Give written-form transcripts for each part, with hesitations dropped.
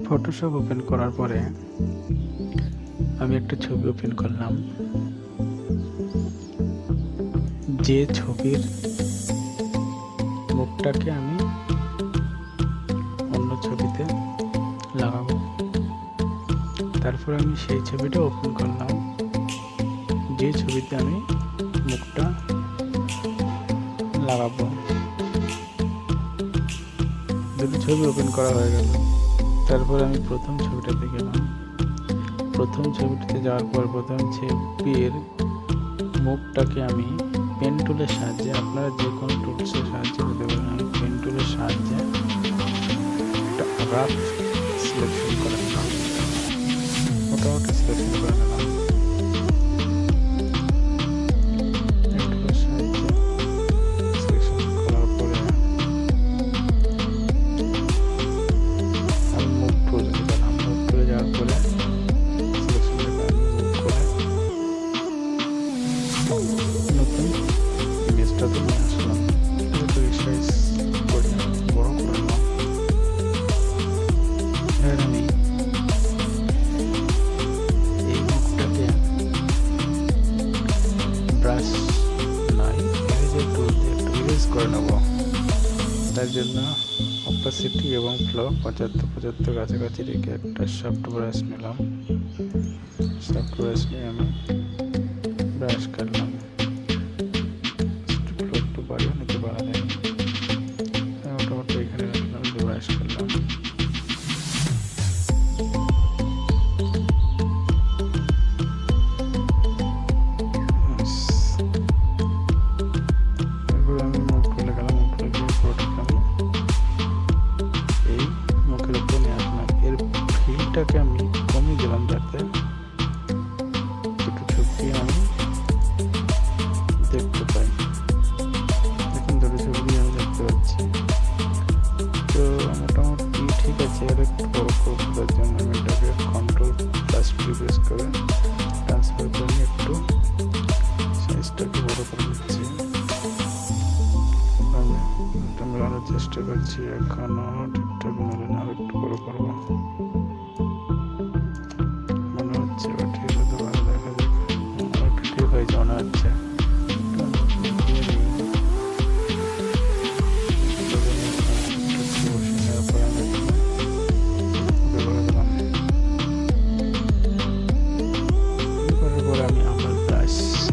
Photoshop open করার পরে আমি একটা ছবি ওপেন করলাম, যে ছবির মুখটাকে আমি অন্য ছবিতে লাগাবো। তারপর আমি সেই ছবিটা ওপেন করলাম, যে ছবিতে আমি মুখটা লাগাবো। দুটো ছবি ওপেন করা হয়ে গেল। তারপর আমি প্রথম ছবিটাতে গেলাম। প্রথম ছবিটাতে যাওয়ার পর প্রথম ছবির মুখটাকে আমি পেন টুলের সাহায্যে, আপনারা যে কোনো টুলসের সাহায্যে করতে পারেন, আমি পেন টুলের সাহায্যে একটা রাফ সিলেকশন করে নিলাম, মোটামুটি সিলেকশন করে নিলাম। নতুন ইমেজটাতে নিয়ে আসলাম, একটু রিসাইজ করে বড় করে নিলাম। এবার আমি এই মুখটাকে ব্রাশ নয়, ইরেজার টুল দিয়ে একটু ইরেজ করে নেব। তার জন্য অপাসিটি এবং ফ্লো 75-75 কাছাকাছি রেখে একটা সফট ব্রাশ নিলাম। সফট ব্রাশ নিয়ে আমি ব্রাশ করলাম, একটু বাড়িয়ে নিতে পারা যায়, মোটামুটি এখানে রাখলাম, ব্রাশ করলাম। তারপরে আমি মুখ খুলে গেলাম, মুখ খুলে গিয়ে পুরোটাকে আমি এই মুখের উপর নিয়ে আসলাম। এর ফিলটাকে আমি কমিয়ে দিলাম যাতে দুটো ছবি আমি দেখতে পাই। এখন দুটো ছবি আমি দেখতে পাচ্ছি, তো মোটামুটি ঠিক আছে। আর একটু বড় করবো, তার জন্য আমি এটাকে Ctrl+P প্রেস করে ট্রান্সফার করে নিয়ে একটু সাইজটাকে বড় করে নিচ্ছি। আমি এটা মেলানোর চেষ্টা করছি, এখনো ঠিকঠাক মেলে না, আর একটু বড় করবো মনে হচ্ছে, বা ঠিক হতে পারে, দেখা যাক। একটু ঠিক হয়েছে মনে হচ্ছে।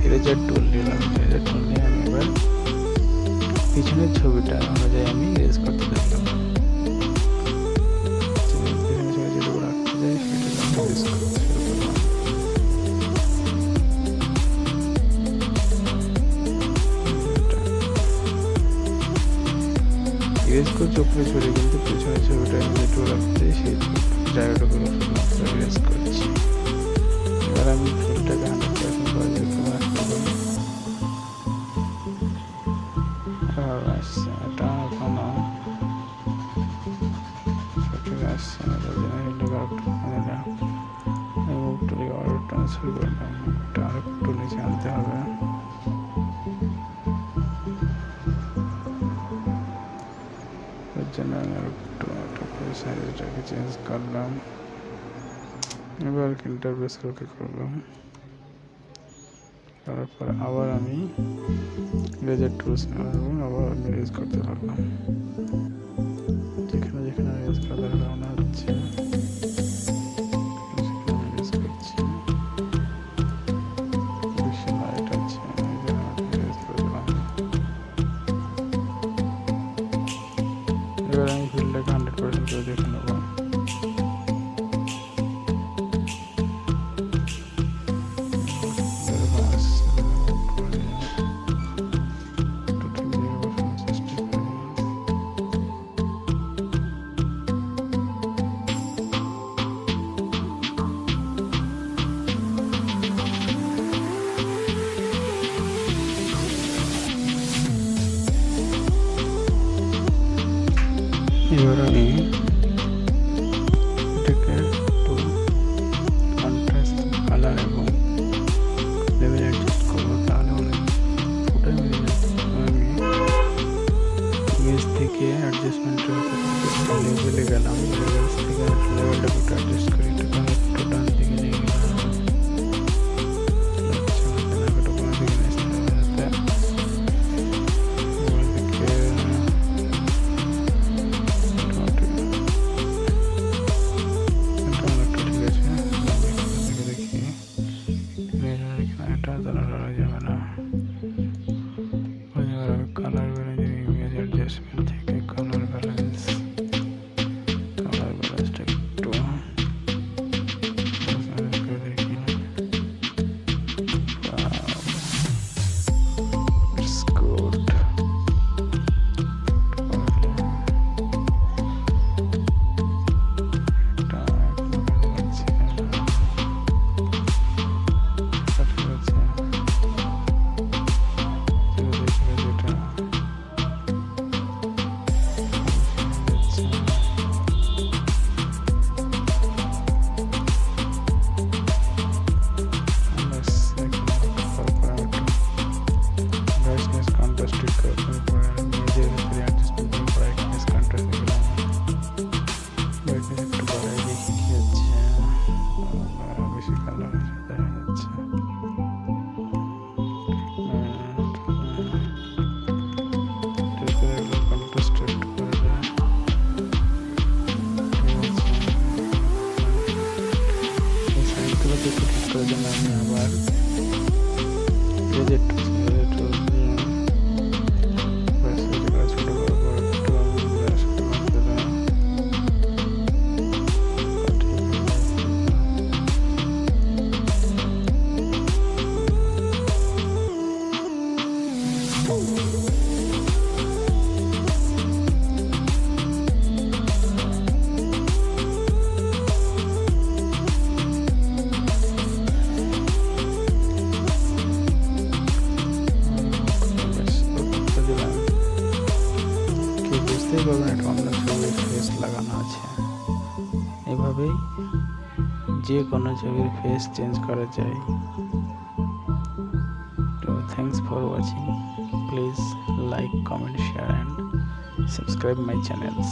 ইরেজার টুল নিলাম, ইরেজার টুল নিয়ে আমি এবার পিছনের ছবিটা অনুযায়ী আমি ইরেজ করতে থাকলাম। পিছনের ছবি যেটুকু রাখতে যাই সেটা আমি ইরেজ করতে শুরু করলাম। ইরেজ করছি উপরে ছবি, কিন্তু পিছনের ছবিটা আমি যেটুকু রাখতে সেই জায়গাটুকু ইরেজ করছি। এবার আমি ফিলটাকে 100% করে দিতে আসছে, এটা এখনো সঠিক আসছে না, তার জন্য মুখটাকে আরো ট্রান্সফার করলাম, মুখটা আর একটু নিচে আনতে হবে। তার জন্য আমি আর একটু সাইজটাকে চেঞ্জ করলাম। এবার ইন্টারফেস ওকে করলাম, তারপর আবার আমি ইরেজার টুলস নিলাম এবং আবার আমি ইরেজ করতে থাকলাম। যেখানে যেখানে ইরেজ করা দরকার মনে হচ্ছে সেখানে ইরেজ করছি। বেশি লাইট আছে, ইরেজ করে দিলাম। এবার আমি ফিল্ডটাকে 100% করে দেখে নেবো। জন্য আমি আবার প্রজেক্ট বুঝতেই পারবেন এটা অন্য ছবির ফেস লাগানো আছে। এভাবেই যে কোনো ছবির ফেস চেঞ্জ করা যায়। তো thanks for watching, please like, comment, share and subscribe my channels.